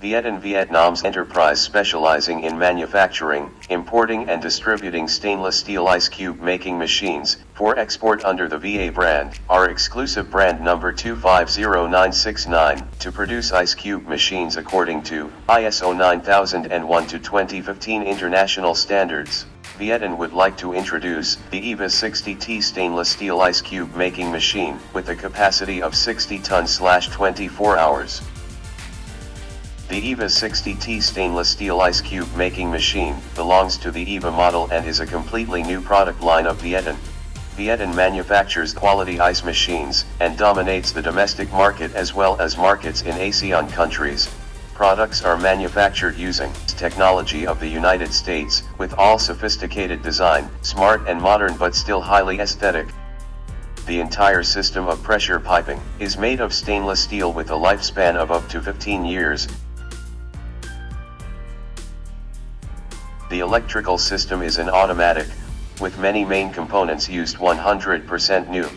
Viet An Vietnam's enterprise specializing in manufacturing, importing and distributing stainless steel ice cube making machines, for export under the VA brand, our exclusive brand number 250969, to produce ice cube machines according to ISO 9001 to 2015 international standards. Viet An would like to introduce the IVA60T stainless steel ice cube making machine with a capacity of 60 tons/24 hours. The IVA60T stainless steel ice cube making machine belongs to the IVA model and is a completely new product line of Viet An. Viet An manufactures quality ice machines and dominates the domestic market as well as markets in Asean countries. Products are manufactured using technology of the United States, with all sophisticated design, smart and modern but still highly aesthetic. The entire system of pressure piping is made of stainless steel with a lifespan of up to 15 years. The electrical system is an automatic, with many main components used 100% new.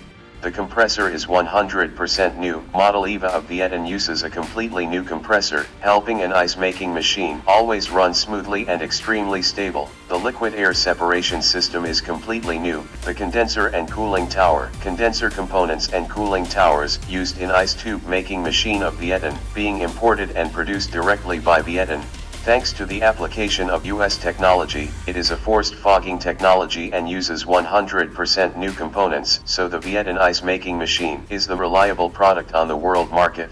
The compressor is 100% new. Model IVA of Viet An uses a completely new compressor, helping an ice-making machine always run smoothly and extremely stable. The liquid air separation system is completely new. The condenser and cooling tower, condenser components and cooling towers used in ice tube making machine of Viet An, being imported and produced directly by Viet An. Thanks to the application of US technology, it is a forced fogging technology and uses 100% new components, so the Viet An ice making machine is the reliable product on the world market.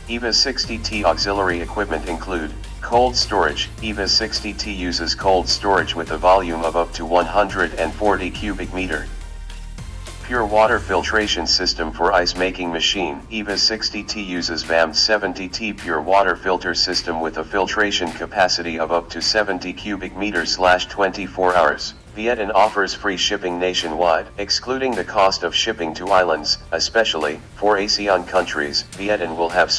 IVA60T auxiliary equipment include cold storage. IVA60T uses cold storage with a volume of up to 140 cubic meter. Pure water filtration system for ice making machine. IVA60T uses IVA70T pure water filter system with a filtration capacity of up to 70 cubic meters/24 hours. Viet An offers free shipping nationwide, excluding the cost of shipping to islands, especially for Asean countries. Viet An will have